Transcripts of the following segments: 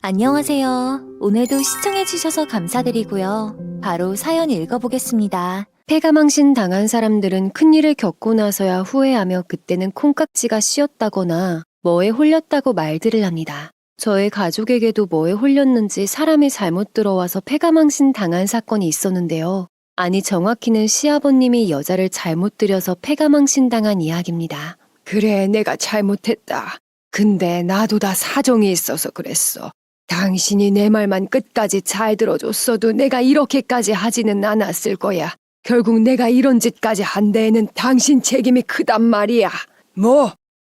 안녕하세요. 오늘도 시청해주셔서 감사드리고요. 바로 사연 읽어보겠습니다. 폐가망신 당한 사람들은 큰일을 겪고 나서야 후회하며 그때는 콩깍지가 씌었다거나 뭐에 홀렸다고 말들을 합니다. 저의 가족에게도 뭐에 홀렸는지 사람이 잘못 들어와서 폐가망신 당한 사건이 있었는데요. 아니 정확히는 시아버님이 여자를 잘못 들여서 폐가망신 당한 이야기입니다. 그래, 내가 잘못했다. 근데 나도 다 사정이 있어서 그랬어. 당신이 내 말만 끝까지 잘 들어줬어도 내가 이렇게까지 하지는 않았을 거야. 결국 내가 이런 짓까지 한 데에는 당신 책임이 크단 말이야.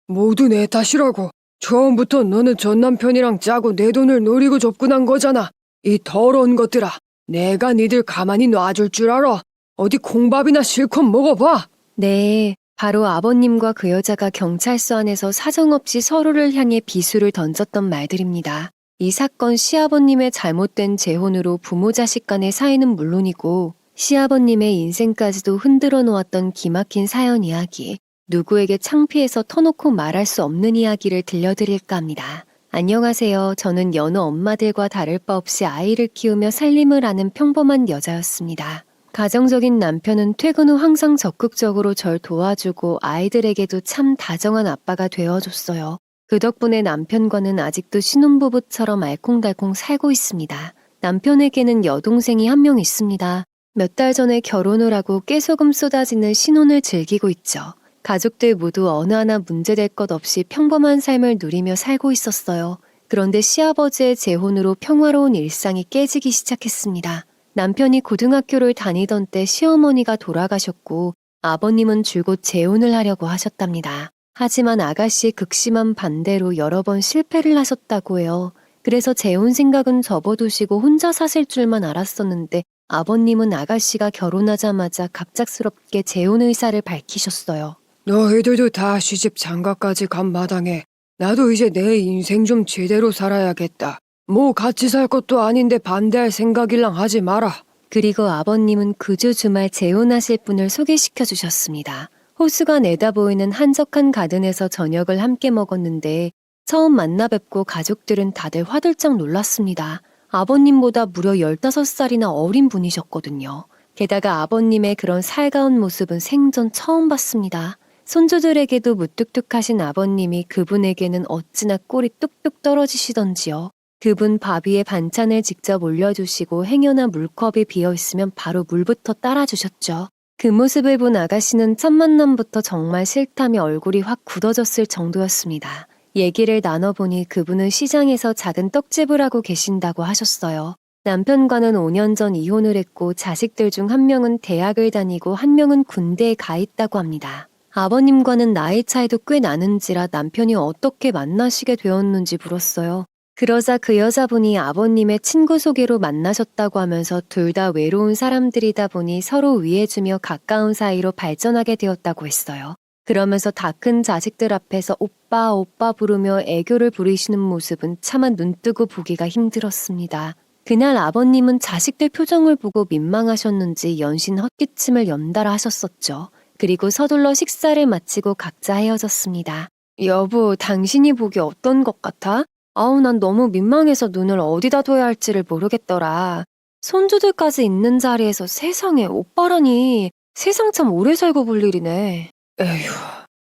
모두 내 탓이라고. 처음부터 너는 전 남편이랑 짜고 내 돈을 노리고 접근한 거잖아. 이 더러운 것들아. 내가 니들 가만히 놔줄 줄 알아. 어디 콩밥이나 실컷 먹어봐. 네, 바로 아버님과 그 여자가 경찰서 안에서 사정없이 서로를 향해 비수를 던졌던 말들입니다. 이 사건 시아버님의 잘못된 재혼으로 부모 자식 간의 사이는 물론이고 시아버님의 인생까지도 흔들어 놓았던 기막힌 사연 이야기, 누구에게 창피해서 터놓고 말할 수 없는 이야기를 들려드릴까 합니다. 안녕하세요. 저는 여느 엄마들과 다를 바 없이 아이를 키우며 살림을 하는 평범한 여자였습니다. 가정적인 남편은 퇴근 후 항상 적극적으로 절 도와주고 아이들에게도 참 다정한 아빠가 되어줬어요. 그 덕분에 남편과는 아직도 신혼부부처럼 알콩달콩 살고 있습니다. 남편에게는 여동생이 한 명 있습니다. 몇 달 전에 결혼을 하고 깨소금 쏟아지는 신혼을 즐기고 있죠. 가족들 모두 어느 하나 문제될 것 없이 평범한 삶을 누리며 살고 있었어요. 그런데 시아버지의 재혼으로 평화로운 일상이 깨지기 시작했습니다. 남편이 고등학교를 다니던 때 시어머니가 돌아가셨고 아버님은 줄곧 재혼을 하려고 하셨답니다. 하지만 아가씨의 극심한 반대로 여러 번 실패를 하셨다고 해요. 그래서 재혼 생각은 접어두시고 혼자 사실 줄만 알았었는데 아버님은 아가씨가 결혼하자마자 갑작스럽게 재혼 의사를 밝히셨어요. 너희들도 다 시집 장가까지 간 마당에 나도 이제 내 인생 좀 제대로 살아야겠다. 뭐 같이 살 것도 아닌데 반대할 생각일랑 하지 마라. 그리고 아버님은 그 주 주말 재혼하실 분을 소개시켜 주셨습니다. 호수가 내다보이는 한적한 가든에서 저녁을 함께 먹었는데 처음 만나 뵙고 가족들은 다들 화들짝 놀랐습니다. 아버님보다 무려 15살이나 어린 분이셨거든요. 게다가 아버님의 그런 살가운 모습은 생전 처음 봤습니다. 손주들에게도 무뚝뚝하신 아버님이 그분에게는 어찌나 꼴이 뚝뚝 떨어지시던지요. 그분 밥 위에 반찬을 직접 올려주시고 행여나 물컵이 비어있으면 바로 물부터 따라주셨죠. 그 모습을 본 아가씨는 첫 만남부터 정말 싫다며 얼굴이 확 굳어졌을 정도였습니다. 얘기를 나눠보니 그분은 시장에서 작은 떡집을 하고 계신다고 하셨어요. 남편과는 5년 전 이혼을 했고 자식들 중 한 명은 대학을 다니고 한 명은 군대에 가 있다고 합니다. 아버님과는 나이 차이도 꽤 나는지라 남편이 어떻게 만나시게 되었는지 물었어요. 그러자 그 여자분이 아버님의 친구 소개로 만나셨다고 하면서 둘 다 외로운 사람들이다 보니 서로 위해주며 가까운 사이로 발전하게 되었다고 했어요. 그러면서 다 큰 자식들 앞에서 오빠 오빠 부르며 애교를 부리시는 모습은 차마 눈뜨고 보기가 힘들었습니다. 그날 아버님은 자식들 표정을 보고 민망하셨는지 연신 헛기침을 연달아 하셨었죠. 그리고 서둘러 식사를 마치고 각자 헤어졌습니다. 여보, 당신이 보기 어떤 것 같아? 아우, 난 너무 민망해서 눈을 어디다 둬야 할지를 모르겠더라. 손주들까지 있는 자리에서 세상에 오빠라니. 세상 참 오래 살고 볼 일이네. 에휴,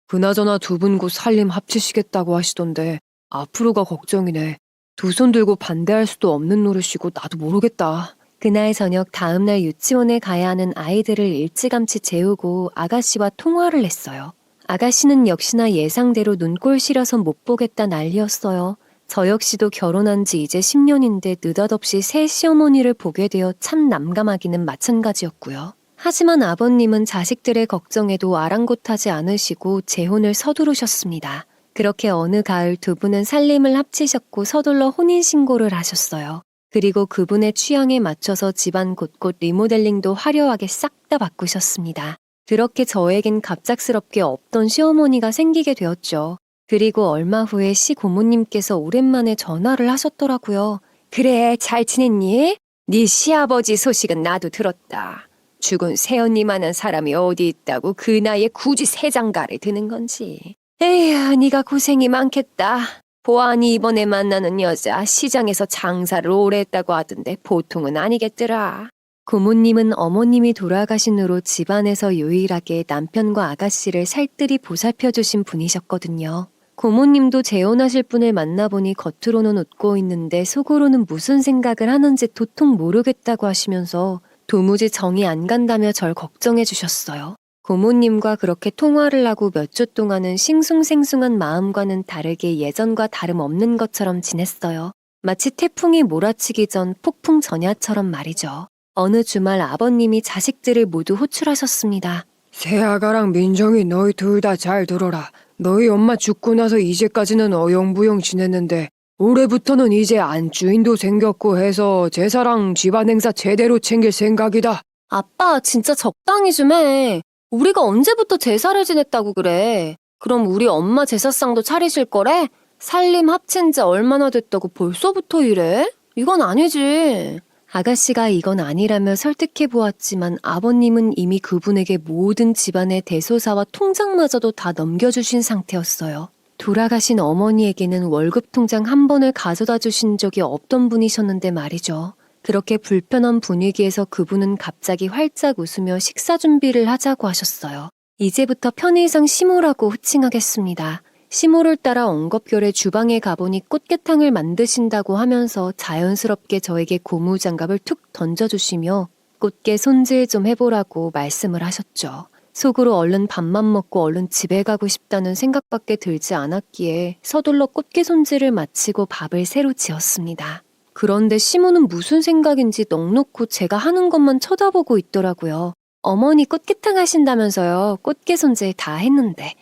그나저나 두 분 곧 살림 합치시겠다고 하시던데 앞으로가 걱정이네. 두 손 들고 반대할 수도 없는 노릇이고 나도 모르겠다. 그날 저녁 다음날 유치원에 가야 하는 아이들을 일찌감치 재우고 아가씨와 통화를 했어요. 아가씨는 역시나 예상대로 눈꼴 시려서 못 보겠다 난리였어요. 저 역시도 결혼한 지 이제 10년인데 느닷없이 새 시어머니를 보게 되어 참 난감하기는 마찬가지였고요. 하지만 아버님은 자식들의 걱정에도 아랑곳하지 않으시고 재혼을 서두르셨습니다. 그렇게 어느 가을 두 분은 살림을 합치셨고 서둘러 혼인신고를 하셨어요. 그리고 그분의 취향에 맞춰서 집안 곳곳 리모델링도 화려하게 싹 다 바꾸셨습니다. 그렇게 저에겐 갑작스럽게 없던 시어머니가 생기게 되었죠. 그리고 얼마 후에 시고모님께서 오랜만에 전화를 하셨더라고요. 그래, 잘 지냈니? 네 시아버지 소식은 나도 들었다. 죽은 새언니만한 사람이 어디 있다고 그 나이에 굳이 새장가를 드는 건지. 에휴, 네가 고생이 많겠다. 보아하니 이번에 만나는 여자 시장에서 장사를 오래 했다고 하던데 보통은 아니겠더라. 고모님은 어머님이 돌아가신 후로 집안에서 유일하게 남편과 아가씨를 살뜰히 보살펴주신 분이셨거든요. 고모님도 재혼하실 분을 만나보니 겉으로는 웃고 있는데 속으로는 무슨 생각을 하는지 도통 모르겠다고 하시면서 도무지 정이 안 간다며 절 걱정해 주셨어요. 고모님과 그렇게 통화를 하고 몇 주 동안은 싱숭생숭한 마음과는 다르게 예전과 다름없는 것처럼 지냈어요. 마치 태풍이 몰아치기 전 폭풍 전야처럼 말이죠. 어느 주말 아버님이 자식들을 모두 호출하셨습니다. 새아가랑 민정이 너희 둘 다 잘 들어라. 너희 엄마 죽고 나서 이제까지는 어영부영 지냈는데 올해부터는 이제 안주인도 생겼고 해서 제사랑 집안 행사 제대로 챙길 생각이다. 아빠 진짜 적당히 좀 해. 우리가 언제부터 제사를 지냈다고 그래. 그럼 우리 엄마 제사상도 차리실 거래? 살림 합친 지 얼마나 됐다고 벌써부터 이래? 이건 아니지. 아가씨가 이건 아니라며 설득해 보았지만 아버님은 이미 그분에게 모든 집안의 대소사와 통장마저도 다 넘겨주신 상태였어요. 돌아가신 어머니에게는 월급 통장 한 번을 가져다 주신 적이 없던 분이셨는데 말이죠. 그렇게 불편한 분위기에서 그분은 갑자기 활짝 웃으며 식사 준비를 하자고 하셨어요. 이제부터 편의상 시모라고 호칭하겠습니다. 시모를 따라 엉겁결에 주방에 가보니 꽃게탕을 만드신다고 하면서 자연스럽게 저에게 고무장갑을 툭 던져주시며 꽃게 손질 좀 해보라고 말씀을 하셨죠. 속으로 얼른 밥만 먹고 얼른 집에 가고 싶다는 생각밖에 들지 않았기에 서둘러 꽃게 손질을 마치고 밥을 새로 지었습니다. 그런데 시모는 무슨 생각인지 넋놓고 제가 하는 것만 쳐다보고 있더라고요. 어머니 꽃게탕 하신다면서요. 꽃게 손질 다 했는데.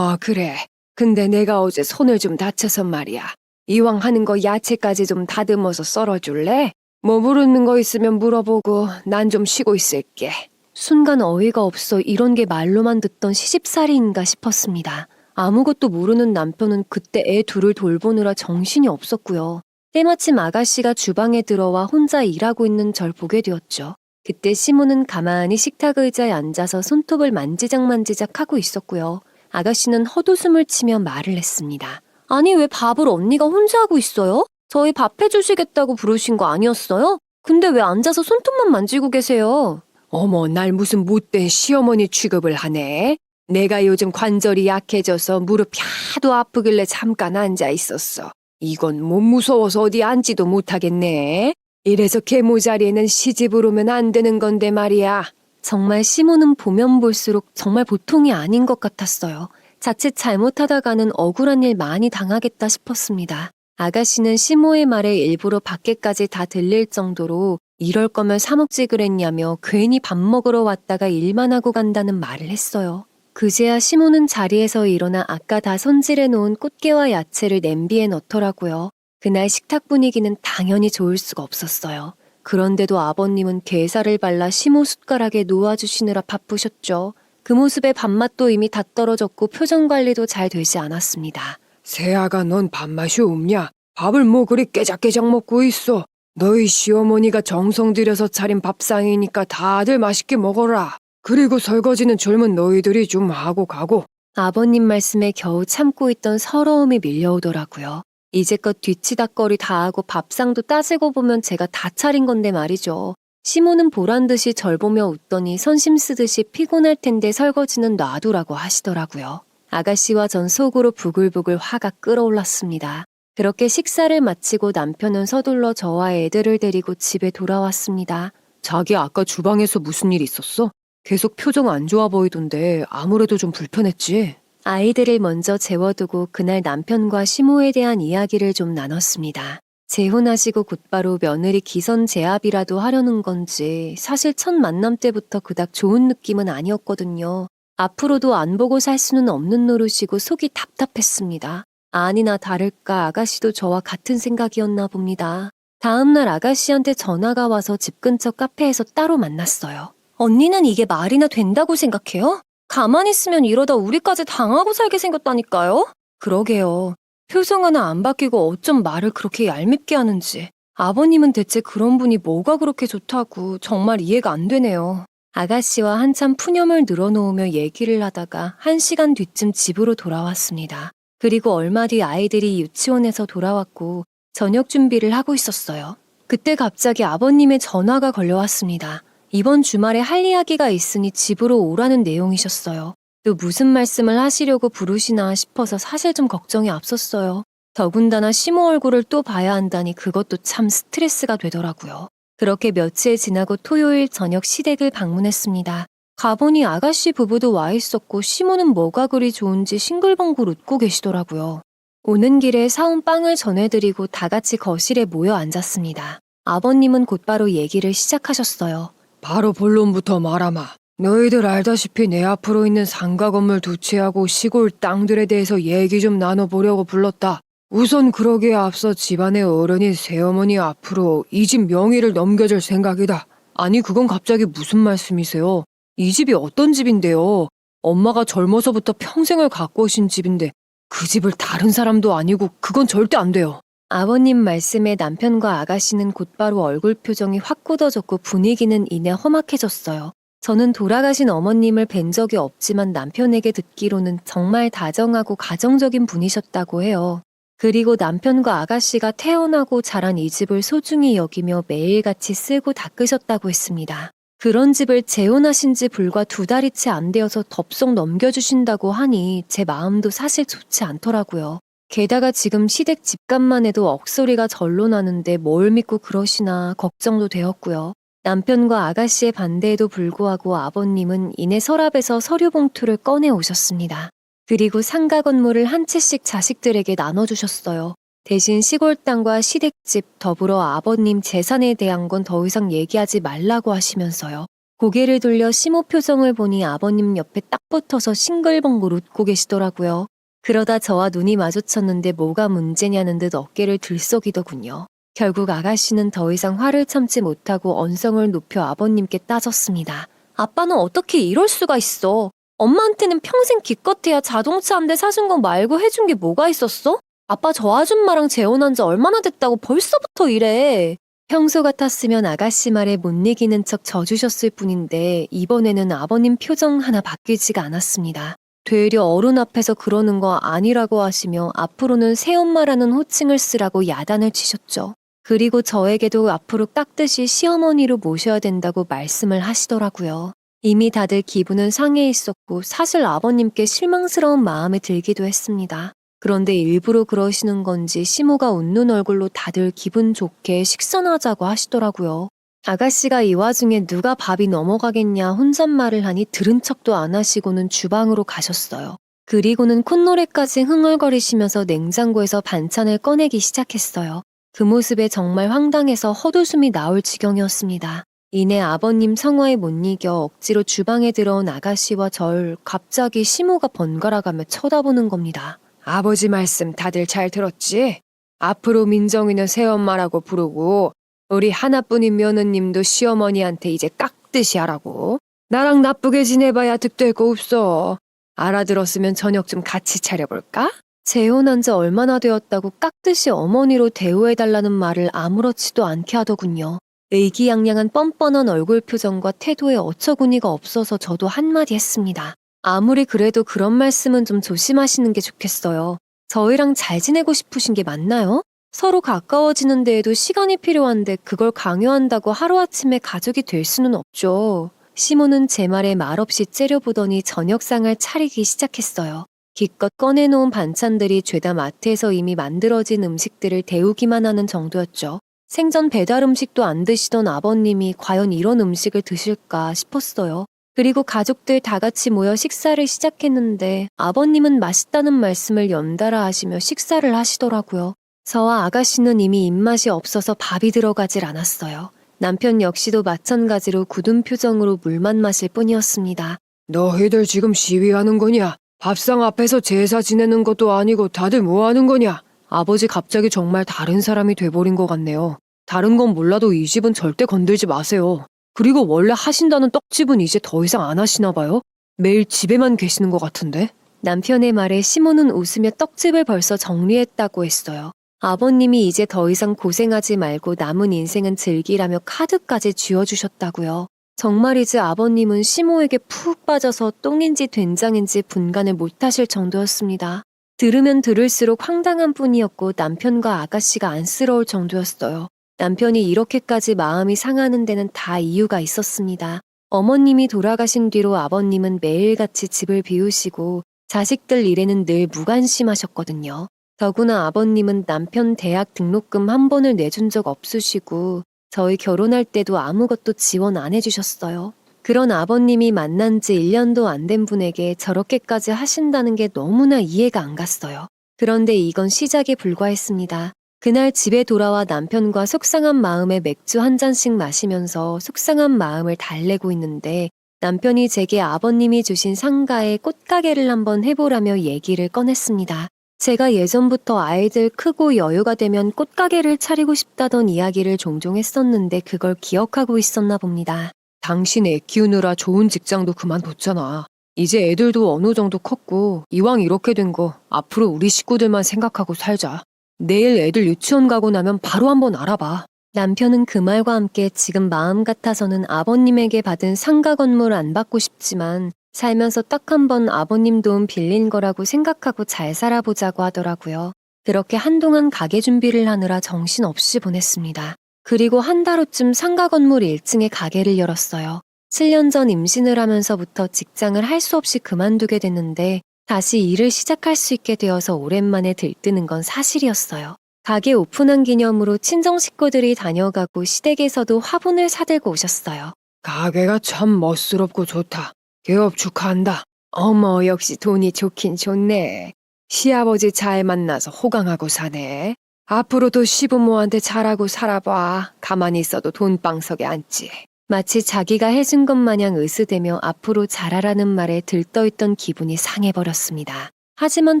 그래. 근데 내가 어제 손을 좀 다쳐서 말이야. 이왕 하는 거 야채까지 좀 다듬어서 썰어줄래? 뭐 물는 거 있으면 물어보고 난 좀 쉬고 있을게. 순간 어이가 없어 이런 게 말로만 듣던 시집살이인가 싶었습니다. 아무것도 모르는 남편은 그때 애 둘을 돌보느라 정신이 없었고요. 때마침 아가씨가 주방에 들어와 혼자 일하고 있는 절 보게 되었죠. 그때 시모는 가만히 식탁 의자에 앉아서 손톱을 만지작만지작 하고 있었고요. 아가씨는 헛웃음을 치며 말을 했습니다. 아니 왜 밥을 언니가 혼자 하고 있어요? 저희 밥 해주시겠다고 부르신 거 아니었어요? 근데 왜 앉아서 손톱만 만지고 계세요? 어머, 날 무슨 못된 시어머니 취급을 하네. 내가 요즘 관절이 약해져서 무릎이 하도 아프길래 잠깐 앉아 있었어. 이건 못 무서워서 어디 앉지도 못하겠네. 이래서 계모 자리에는 시집을 오면 안 되는 건데 말이야. 정말 시모는 보면 볼수록 정말 보통이 아닌 것 같았어요. 자칫 잘못하다가는 억울한 일 많이 당하겠다 싶었습니다. 아가씨는 시모의 말에 일부러 밖에까지 다 들릴 정도로 이럴 거면 사 먹지 그랬냐며 괜히 밥 먹으러 왔다가 일만 하고 간다는 말을 했어요. 그제야 시모는 자리에서 일어나 아까 다 손질해 놓은 꽃게와 야채를 냄비에 넣더라고요. 그날 식탁 분위기는 당연히 좋을 수가 없었어요. 그런데도 아버님은 게살을 발라 시모 숟가락에 놓아주시느라 바쁘셨죠. 그 모습에 밥맛도 이미 다 떨어졌고 표정 관리도 잘 되지 않았습니다. 새아가 넌 밥맛이 없냐? 밥을 뭐 그리 깨작깨작 먹고 있어. 너희 시어머니가 정성 들여서 차린 밥상이니까 다들 맛있게 먹어라. 그리고 설거지는 젊은 너희들이 좀 하고 가고. 아버님 말씀에 겨우 참고 있던 서러움이 밀려오더라고요. 이제껏 뒤치다꺼리 다 하고 밥상도 따지고 보면 제가 다 차린 건데 말이죠. 시모는 보란듯이 절 보며 웃더니 선심 쓰듯이 피곤할 텐데 설거지는 놔두라고 하시더라고요. 아가씨와 전 속으로 부글부글 화가 끓어올랐습니다. 그렇게 식사를 마치고 남편은 서둘러 저와 애들을 데리고 집에 돌아왔습니다. 자기 아까 주방에서 무슨 일 있었어? 계속 표정 안 좋아 보이던데 아무래도 좀 불편했지? 아이들을 먼저 재워두고 그날 남편과 시모에 대한 이야기를 좀 나눴습니다. 재혼하시고 곧바로 며느리 기선 제압이라도 하려는 건지 사실 첫 만남 때부터 그닥 좋은 느낌은 아니었거든요. 앞으로도 안 보고 살 수는 없는 노릇이고 속이 답답했습니다. 아니나 다를까 아가씨도 저와 같은 생각이었나 봅니다. 다음날 아가씨한테 전화가 와서 집 근처 카페에서 따로 만났어요. 언니는 이게 말이나 된다고 생각해요? 가만히 있으면 이러다 우리까지 당하고 살게 생겼다니까요? 그러게요. 표정 하나 안 바뀌고 어쩜 말을 그렇게 얄밉게 하는지. 아버님은 대체 그런 분이 뭐가 그렇게 좋다고 정말 이해가 안 되네요. 아가씨와 한참 푸념을 늘어놓으며 얘기를 하다가 1시간 뒤쯤 집으로 돌아왔습니다. 그리고 얼마 뒤 아이들이 유치원에서 돌아왔고 저녁 준비를 하고 있었어요. 그때 갑자기 아버님의 전화가 걸려왔습니다. 이번 주말에 할 이야기가 있으니 집으로 오라는 내용이셨어요. 또 무슨 말씀을 하시려고 부르시나 싶어서 사실 좀 걱정이 앞섰어요. 더군다나 시모 얼굴을 또 봐야 한다니 그것도 참 스트레스가 되더라고요. 그렇게 며칠 지나고 토요일 저녁 시댁을 방문했습니다. 가보니 아가씨 부부도 와 있었고 시모는 뭐가 그리 좋은지 싱글벙글 웃고 계시더라고요. 오는 길에 사온 빵을 전해드리고 다 같이 거실에 모여 앉았습니다. 아버님은 곧바로 얘기를 시작하셨어요. 바로 본론부터 말하마. 너희들 알다시피 내 앞으로 있는 상가 건물 두 채하고 시골 땅들에 대해서 얘기 좀 나눠보려고 불렀다. 우선 그러기에 앞서 집안의 어른인 새어머니 앞으로 이 집 명의를 넘겨줄 생각이다. 아니 그건 갑자기 무슨 말씀이세요? 이 집이 어떤 집인데요? 엄마가 젊어서부터 평생을 갖고 오신 집인데 그 집을 다른 사람도 아니고 그건 절대 안 돼요. 아버님 말씀에 남편과 아가씨는 곧바로 얼굴 표정이 확 굳어졌고 분위기는 이내 험악해졌어요. 저는 돌아가신 어머님을 뵌 적이 없지만 남편에게 듣기로는 정말 다정하고 가정적인 분이셨다고 해요. 그리고 남편과 아가씨가 태어나고 자란 이 집을 소중히 여기며 매일같이 쓰고 닦으셨다고 했습니다. 그런 집을 재혼하신 지 불과 2달이 채 안 되어서 덥석 넘겨주신다고 하니 제 마음도 사실 좋지 않더라고요. 게다가 지금 시댁 집값만 해도 억소리가 절로 나는데 뭘 믿고 그러시나 걱정도 되었고요. 남편과 아가씨의 반대에도 불구하고 아버님은 이내 서랍에서 서류 봉투를 꺼내 오셨습니다. 그리고 상가 건물을 한 채씩 자식들에게 나눠주셨어요. 대신 시골 땅과 시댁집 더불어 아버님 재산에 대한 건 더 이상 얘기하지 말라고 하시면서요. 고개를 돌려 시모 표정을 보니 아버님 옆에 딱 붙어서 싱글벙글 웃고 계시더라고요. 그러다 저와 눈이 마주쳤는데 뭐가 문제냐는 듯 어깨를 들썩이더군요. 결국 아가씨는 더 이상 화를 참지 못하고 언성을 높여 아버님께 따졌습니다. 아빠는 어떻게 이럴 수가 있어? 엄마한테는 평생 기껏해야 자동차 한 대 사준 거 말고 해준 게 뭐가 있었어? 아빠 저 아줌마랑 재혼한 지 얼마나 됐다고 벌써부터 이래. 평소 같았으면 아가씨 말에 못 이기는 척 져주셨을 뿐인데 이번에는 아버님 표정 하나 바뀌지가 않았습니다. 되려 어른 앞에서 그러는 거 아니라고 하시며 앞으로는 새엄마라는 호칭을 쓰라고 야단을 치셨죠. 그리고 저에게도 앞으로 깍듯이 시어머니로 모셔야 된다고 말씀을 하시더라고요. 이미 다들 기분은 상해 있었고 사실 아버님께 실망스러운 마음이 들기도 했습니다. 그런데 일부러 그러시는 건지 시모가 웃는 얼굴로 다들 기분 좋게 식사하자고 하시더라고요. 아가씨가 이 와중에 누가 밥이 넘어가겠냐 혼잣말을 하니 들은 척도 안 하시고는 주방으로 가셨어요. 그리고는 콧노래까지 흥얼거리시면서 냉장고에서 반찬을 꺼내기 시작했어요. 그 모습에 정말 황당해서 헛웃음이 나올 지경이었습니다. 이내 아버님 성화에 못 이겨 억지로 주방에 들어온 아가씨와 절 갑자기 시모가 번갈아가며 쳐다보는 겁니다. 아버지 말씀 다들 잘 들었지? 앞으로 민정이는 새엄마라고 부르고 우리 하나뿐인 며느님도 시어머니한테 이제 깍듯이 하라고. 나랑 나쁘게 지내봐야 득될 거 없어. 알아들었으면 저녁 좀 같이 차려볼까? 재혼한 지 얼마나 되었다고 깍듯이 어머니로 대우해달라는 말을 아무렇지도 않게 하더군요. 의기양양한 뻔뻔한 얼굴 표정과 태도에 어처구니가 없어서 저도 한마디 했습니다. 아무리 그래도 그런 말씀은 좀 조심하시는 게 좋겠어요. 저희랑 잘 지내고 싶으신 게 맞나요? 서로 가까워지는 데에도 시간이 필요한데 그걸 강요한다고 하루아침에 가족이 될 수는 없죠. 시모는 제 말에 말없이 째려보더니 저녁상을 차리기 시작했어요. 기껏 꺼내놓은 반찬들이 죄다 마트에서 이미 만들어진 음식들을 데우기만 하는 정도였죠. 생전 배달 음식도 안 드시던 아버님이 과연 이런 음식을 드실까 싶었어요. 그리고 가족들 다 같이 모여 식사를 시작했는데 아버님은 맛있다는 말씀을 연달아 하시며 식사를 하시더라고요. 저와 아가씨는 이미 입맛이 없어서 밥이 들어가질 않았어요. 남편 역시도 마찬가지로 굳은 표정으로 물만 마실 뿐이었습니다. 너희들 지금 시위하는 거냐? 밥상 앞에서 제사 지내는 것도 아니고 다들 뭐 하는 거냐? 아버지 갑자기 정말 다른 사람이 돼버린 것 같네요. 다른 건 몰라도 이 집은 절대 건들지 마세요. 그리고 원래 하신다는 떡집은 이제 더 이상 안 하시나 봐요? 매일 집에만 계시는 것 같은데? 남편의 말에 시모는 웃으며 떡집을 벌써 정리했다고 했어요. 아버님이 이제 더 이상 고생하지 말고 남은 인생은 즐기라며 카드까지 쥐어주셨다고요. 정말이지 아버님은 시모에게 푹 빠져서 똥인지 된장인지 분간을 못하실 정도였습니다. 들으면 들을수록 황당한 뿐이었고 남편과 아가씨가 안쓰러울 정도였어요. 남편이 이렇게까지 마음이 상하는 데는 다 이유가 있었습니다. 어머님이 돌아가신 뒤로 아버님은 매일같이 집을 비우시고 자식들 일에는 늘 무관심하셨거든요. 더구나 아버님은 남편 대학 등록금 한 번을 내준 적 없으시고 저희 결혼할 때도 아무것도 지원 안 해주셨어요. 그런 아버님이 만난 지 1년도 안 된 분에게 저렇게까지 하신다는 게 너무나 이해가 안 갔어요. 그런데 이건 시작에 불과했습니다. 그날 집에 돌아와 남편과 속상한 마음에 맥주 한 잔씩 마시면서 속상한 마음을 달래고 있는데 남편이 제게 아버님이 주신 상가에 꽃가게를 한번 해보라며 얘기를 꺼냈습니다. 제가 예전부터 아이들 크고 여유가 되면 꽃가게를 차리고 싶다던 이야기를 종종 했었는데 그걸 기억하고 있었나 봅니다. 당신 애 키우느라 좋은 직장도 그만뒀잖아. 이제 애들도 어느 정도 컸고 이왕 이렇게 된 거 앞으로 우리 식구들만 생각하고 살자. 내일 애들 유치원 가고 나면 바로 한번 알아봐. 남편은 그 말과 함께 지금 마음 같아서는 아버님에게 받은 상가 건물 안 받고 싶지만 살면서 딱 한 번 아버님 도움 빌린 거라고 생각하고 잘 살아보자고 하더라고요. 그렇게 한동안 가게 준비를 하느라 정신없이 보냈습니다. 그리고 한 달 후쯤 상가 건물 1층에 가게를 열었어요. 7년 전 임신을 하면서부터 직장을 할 수 없이 그만두게 됐는데 다시 일을 시작할 수 있게 되어서 오랜만에 들뜨는 건 사실이었어요. 가게 오픈한 기념으로 친정 식구들이 다녀가고 시댁에서도 화분을 사들고 오셨어요. 가게가 참 멋스럽고 좋다. 개업 축하한다. 어머, 역시 돈이 좋긴 좋네. 시아버지 잘 만나서 호강하고 사네. 앞으로도 시부모한테 잘하고 살아봐. 가만히 있어도 돈방석에 앉지. 마치 자기가 해준 것 마냥 으스대며 앞으로 잘하라는 말에 들떠있던 기분이 상해버렸습니다. 하지만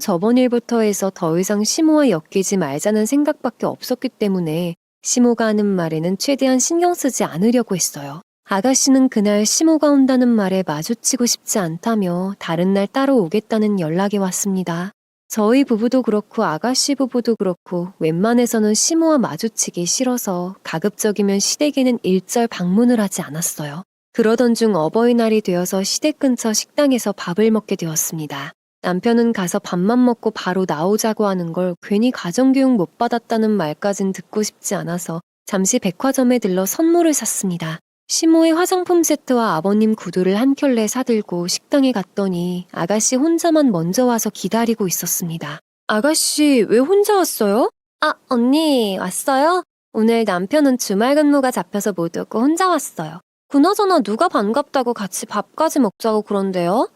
저번 일부터 해서 더 이상 시모와 엮이지 말자는 생각밖에 없었기 때문에 시모가 하는 말에는 최대한 신경 쓰지 않으려고 했어요. 아가씨는 그날 시모가 온다는 말에 마주치고 싶지 않다며 다른 날 따로 오겠다는 연락이 왔습니다. 저희 부부도 그렇고 아가씨 부부도 그렇고 웬만해서는 시모와 마주치기 싫어서 가급적이면 시댁에는 일절 방문을 하지 않았어요. 그러던 중 어버이날이 되어서 시댁 근처 식당에서 밥을 먹게 되었습니다. 남편은 가서 밥만 먹고 바로 나오자고 하는 걸 괜히 가정교육 못 받았다는 말까진 듣고 싶지 않아서 잠시 백화점에 들러 선물을 샀습니다. 시모의 화장품 세트와 아버님 구두를 한 켤레 사들고 식당에 갔더니 아가씨 혼자만 먼저 와서 기다리고 있었습니다. 아가씨, 왜 혼자 왔어요? 아, 언니, 왔어요? 오늘 남편은 주말 근무가 잡혀서 못 오고 혼자 왔어요. 그나저나 누가 반갑다고 같이 밥까지 먹자고 그런데요?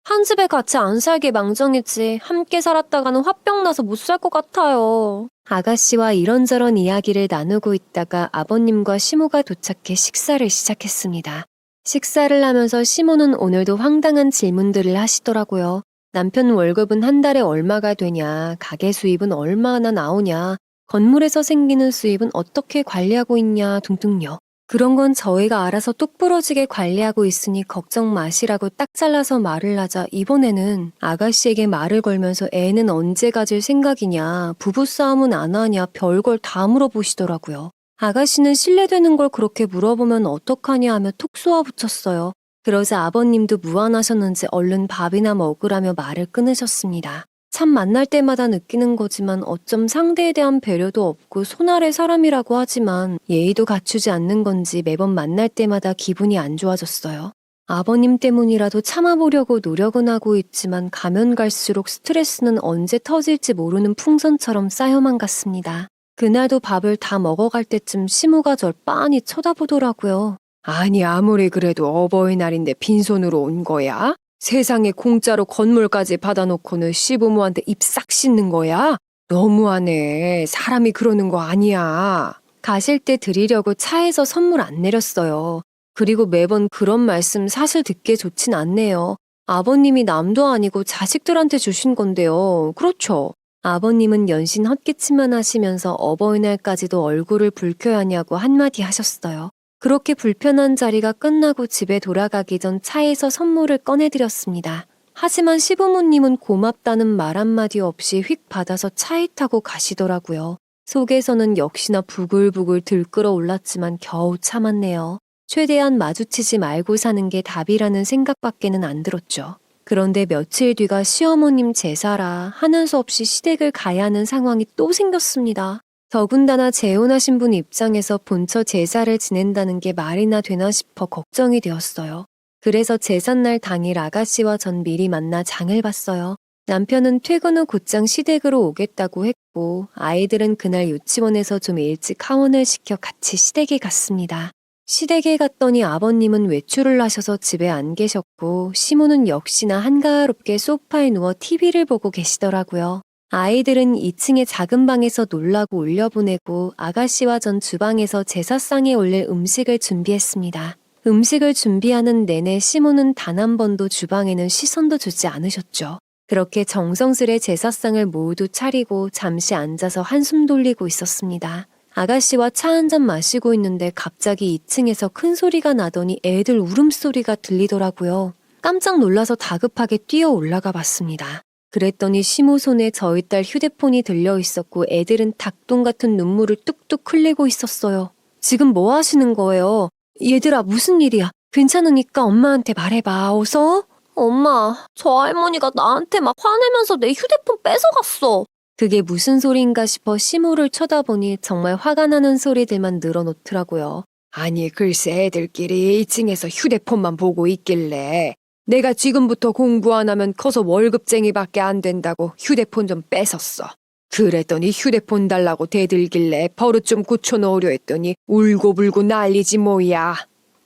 한 집에 같이 안 살게 망정이지 함께 살았다가는 화병 나서 못 살 것 같아요. 아가씨와 이런저런 이야기를 나누고 있다가 아버님과 시모가 도착해 식사를 시작했습니다. 식사를 하면서 시모는 오늘도 황당한 질문들을 하시더라고요. 남편 월급은 한 달에 얼마가 되냐, 가게 수입은 얼마나 나오냐, 건물에서 생기는 수입은 어떻게 관리하고 있냐 등등요. 그런 건 저희가 알아서 똑부러지게 관리하고 있으니 걱정 마시라고 딱 잘라서 말을 하자 이번에는 아가씨에게 말을 걸면서 애는 언제 가질 생각이냐, 부부싸움은 안 하냐 별걸 다 물어보시더라고요. 아가씨는 실례되는 걸 그렇게 물어보면 어떡하냐 하며 톡 쏘아붙였어요. 그러자 아버님도 무안하셨는지 얼른 밥이나 먹으라며 말을 끊으셨습니다. 참 만날 때마다 느끼는 거지만 어쩜 상대에 대한 배려도 없고 손아래 사람이라고 하지만 예의도 갖추지 않는 건지 매번 만날 때마다 기분이 안 좋아졌어요. 아버님 때문이라도 참아보려고 노력은 하고 있지만 가면 갈수록 스트레스는 언제 터질지 모르는 풍선처럼 쌓여만 갔습니다. 그날도 밥을 다 먹어갈 때쯤 시모가 절 빤히 쳐다보더라고요. 아니, 아무리 그래도 어버이날인데 빈손으로 온 거야? 세상에 공짜로 건물까지 받아놓고는 시부모한테 입 싹 씻는 거야? 너무하네. 사람이 그러는 거 아니야. 가실 때 드리려고 차에서 선물 안 내렸어요. 그리고 매번 그런 말씀 사실 듣기 좋진 않네요. 아버님이 남도 아니고 자식들한테 주신 건데요. 그렇죠? 아버님은 연신 헛기침만 하시면서 어버이날까지도 얼굴을 붉혀야 하냐고 한마디 하셨어요. 그렇게 불편한 자리가 끝나고 집에 돌아가기 전 차에서 선물을 꺼내드렸습니다. 하지만 시부모님은 고맙다는 말 한마디 없이 휙 받아서 차에 타고 가시더라고요. 속에서는 역시나 부글부글 들끓어 올랐지만 겨우 참았네요. 최대한 마주치지 말고 사는 게 답이라는 생각밖에는 안 들었죠. 그런데 며칠 뒤가 시어머님 제사라 하는 수 없이 시댁을 가야 하는 상황이 또 생겼습니다. 더군다나 재혼하신 분 입장에서 본처 제사를 지낸다는 게 말이나 되나 싶어 걱정이 되었어요. 그래서 제삿날 당일 아가씨와 전 미리 만나 장을 봤어요. 남편은 퇴근 후 곧장 시댁으로 오겠다고 했고 아이들은 그날 유치원에서 좀 일찍 하원을 시켜 같이 시댁에 갔습니다. 시댁에 갔더니 아버님은 외출을 하셔서 집에 안 계셨고 시모는 역시나 한가롭게 소파에 누워 TV를 보고 계시더라고요. 아이들은 2층의 작은 방에서 놀라고 올려보내고 아가씨와 전 주방에서 제사상에 올릴 음식을 준비했습니다. 음식을 준비하는 내내 시모는 단 한 번도 주방에는 시선도 주지 않으셨죠. 그렇게 정성스레 제사상을 모두 차리고 잠시 앉아서 한숨 돌리고 있었습니다. 아가씨와 차 한 잔 마시고 있는데 갑자기 2층에서 큰 소리가 나더니 애들 울음소리가 들리더라고요. 깜짝 놀라서 다급하게 뛰어 올라가 봤습니다. 그랬더니 시모 손에 저희 딸 휴대폰이 들려 있었고 애들은 닭똥 같은 눈물을 뚝뚝 흘리고 있었어요. 지금 뭐 하시는 거예요? 얘들아, 무슨 일이야? 괜찮으니까 엄마한테 말해봐, 어서? 엄마, 저 할머니가 나한테 막 화내면서 내 휴대폰 뺏어갔어. 그게 무슨 소리인가 싶어 시모를 쳐다보니 정말 화가 나는 소리들만 늘어놓더라고요. 아니 글쎄 애들끼리 2층에서 휴대폰만 보고 있길래 내가 지금부터 공부 안 하면 커서 월급쟁이밖에 안 된다고 휴대폰 좀 뺏었어. 그랬더니 휴대폰 달라고 대들길래 버릇 좀 고쳐놓으려 했더니 울고불고 난리지 뭐야.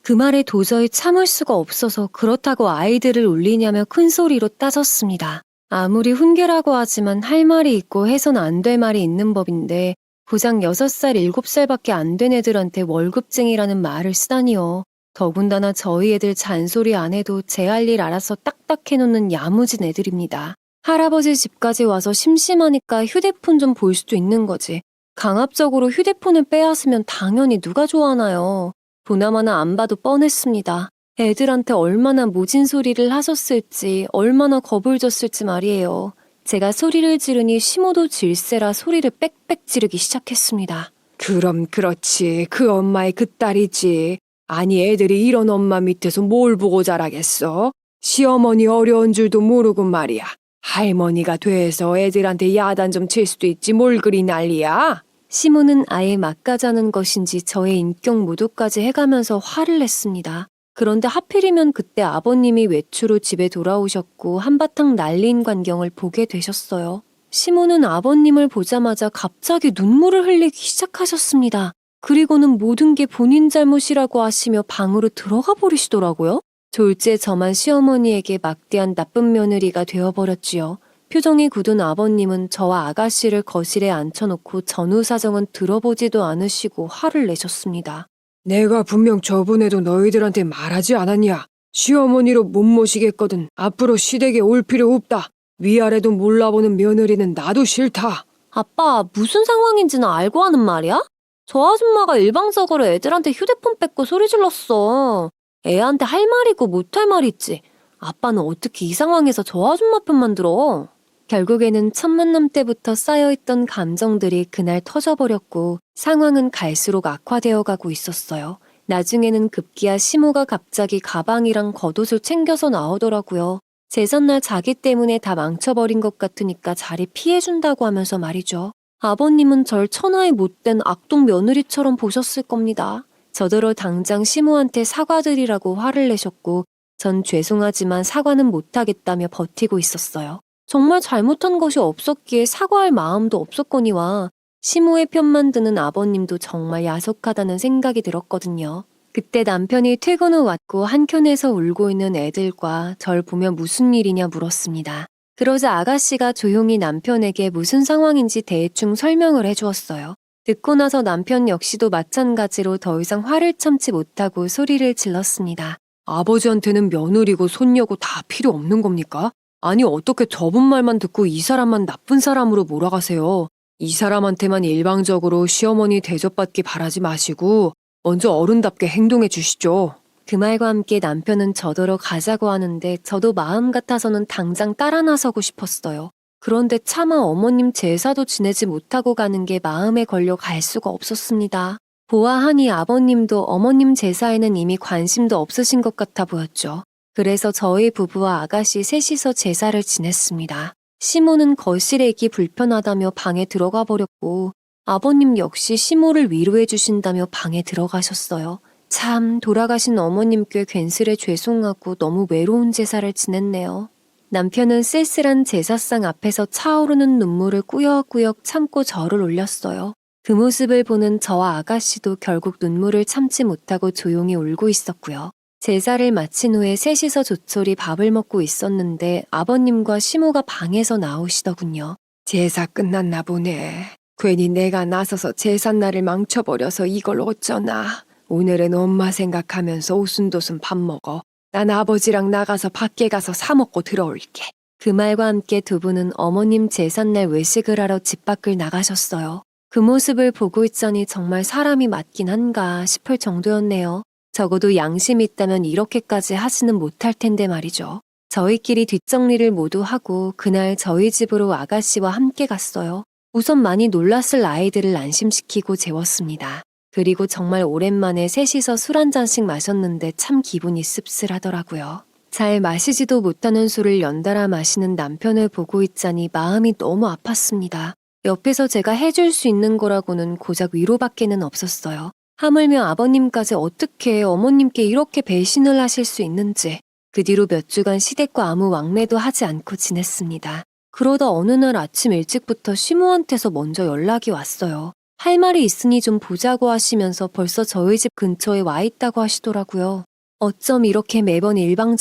그 말에 도저히 참을 수가 없어서 그렇다고 아이들을 울리냐며 큰 소리로 따졌습니다. 아무리 훈계라고 하지만 할 말이 있고 해선 안 될 말이 있는 법인데 고작 6살, 7살밖에 안 된 애들한테 월급쟁이라는 말을 쓰다니요. 더군다나 저희 애들 잔소리 안 해도 제 할 일 알아서 딱딱 해놓는 야무진 애들입니다. 할아버지 집까지 와서 심심하니까 휴대폰 좀 볼 수도 있는 거지. 강압적으로 휴대폰을 빼앗으면 당연히 누가 좋아하나요. 보나마나 안 봐도 뻔했습니다. 애들한테 얼마나 모진 소리를 하셨을지, 얼마나 겁을 줬을지 말이에요. 제가 소리를 지르니 시모도 질세라 소리를 빽빽 지르기 시작했습니다. 그럼 그렇지. 그 엄마의 그 딸이지. 아니 애들이 이런 엄마 밑에서 뭘 보고 자라겠어? 시어머니 어려운 줄도 모르고 말이야. 할머니가 돼서 애들한테 야단 좀 칠 수도 있지 뭘 그리 난리야? 시모는 아예 막가자는 것인지 저의 인격 모독까지 해가면서 화를 냈습니다. 그런데 하필이면 그때 아버님이 외출 후 집에 돌아오셨고 한바탕 난리인 광경을 보게 되셨어요. 시모는 아버님을 보자마자 갑자기 눈물을 흘리기 시작하셨습니다. 그리고는 모든 게 본인 잘못이라고 하시며 방으로 들어가 버리시더라고요. 졸지에 저만 시어머니에게 막대한 나쁜 며느리가 되어버렸지요. 표정이 굳은 아버님은 저와 아가씨를 거실에 앉혀놓고 전후 사정은 들어보지도 않으시고 화를 내셨습니다. 내가 분명 저번에도 너희들한테 말하지 않았냐? 시어머니로 못 모시겠거든 앞으로 시댁에 올 필요 없다. 위아래도 몰라보는 며느리는 나도 싫다. 아빠, 무슨 상황인지는 알고 하는 말이야? 저 아줌마가 일방적으로 애들한테 휴대폰 뺏고 소리 질렀어. 애한테 할 말이고 못할 말이 있지. 아빠는 어떻게 이 상황에서 저 아줌마 편만 들어? 결국에는 첫 만남 때부터 쌓여있던 감정들이 그날 터져버렸고 상황은 갈수록 악화되어 가고 있었어요. 나중에는 급기야 시모가 갑자기 가방이랑 겉옷을 챙겨서 나오더라고요. 제삿날 자기 때문에 다 망쳐버린 것 같으니까 자리 피해준다고 하면서 말이죠. 아버님은 절 천하의 못된 악동 며느리처럼 보셨을 겁니다. 저더러 당장 시모한테 사과드리라고 화를 내셨고 전 죄송하지만 사과는 못하겠다며 버티고 있었어요. 정말 잘못한 것이 없었기에 사과할 마음도 없었거니와 시모의 편만 드는 아버님도 정말 야속하다는 생각이 들었거든요. 그때 남편이 퇴근 후 왔고 한켠에서 울고 있는 애들과 절 보며 무슨 일이냐 물었습니다. 그러자 아가씨가 조용히 남편에게 무슨 상황인지 대충 설명을 해주었어요. 듣고 나서 남편 역시도 마찬가지로 더 이상 화를 참지 못하고 소리를 질렀습니다. 아버지한테는 며느리고 손녀고 다 필요 없는 겁니까? 아니 어떻게 저분 말만 듣고 이 사람만 나쁜 사람으로 몰아가세요. 이 사람한테만 일방적으로 시어머니 대접받기 바라지 마시고 먼저 어른답게 행동해 주시죠. 그 말과 함께 남편은 저더러 가자고 하는데 저도 마음 같아서는 당장 따라 나서고 싶었어요. 그런데 차마 어머님 제사도 지내지 못하고 가는 게 마음에 걸려 갈 수가 없었습니다. 보아하니 아버님도 어머님 제사에는 이미 관심도 없으신 것 같아 보였죠. 그래서 저희 부부와 아가씨 셋이서 제사를 지냈습니다. 시모는 거실에 있기 불편하다며 방에 들어가 버렸고 아버님 역시 시모를 위로해 주신다며 방에 들어가셨어요. 참 돌아가신 어머님께 괜스레 죄송하고 너무 외로운 제사를 지냈네요. 남편은 쓸쓸한 제사상 앞에서 차오르는 눈물을 꾸역꾸역 참고 절을 올렸어요. 그 모습을 보는 저와 아가씨도 결국 눈물을 참지 못하고 조용히 울고 있었고요. 제사를 마친 후에 셋이서 조촐히 밥을 먹고 있었는데 아버님과 시모가 방에서 나오시더군요. 제사 끝났나 보네. 괜히 내가 나서서 제삿날을 망쳐버려서 이걸 어쩌나. 오늘은 엄마 생각하면서 오순도순 밥 먹어. 난 아버지랑 나가서 밖에 가서 사 먹고 들어올게. 그 말과 함께 두 분은 어머님 제삿날 외식을 하러 집 밖을 나가셨어요. 그 모습을 보고 있자니 정말 사람이 맞긴 한가 싶을 정도였네요. 적어도 양심이 있다면 이렇게까지 하지는 못할 텐데 말이죠. 저희끼리 뒷정리를 모두 하고 그날 저희 집으로 아가씨와 함께 갔어요. 우선 많이 놀랐을 아이들을 안심시키고 재웠습니다. 그리고 정말 오랜만에 셋이서 술 한 잔씩 마셨는데 참 기분이 씁쓸하더라고요. 잘 마시지도 못하는 술을 연달아 마시는 남편을 보고 있자니 마음이 너무 아팠습니다. 옆에서 제가 해줄 수 있는 거라고는 고작 위로밖에는 없었어요. 하물며 아버님까지 어떻게 어머님께 이렇게 배신을 하실 수 있는지. 그 뒤로 몇 주간 시댁과 아무 왕래도 하지 않고 지냈습니다. 그러다 어느 날 아침 일찍부터 시모한테서 먼저 연락이 왔어요. 할 말이 있으니 좀 보자고 하시면서 벌써 저희 집 근처에 와 있다고 하시더라고요. 어쩜 이렇게 매번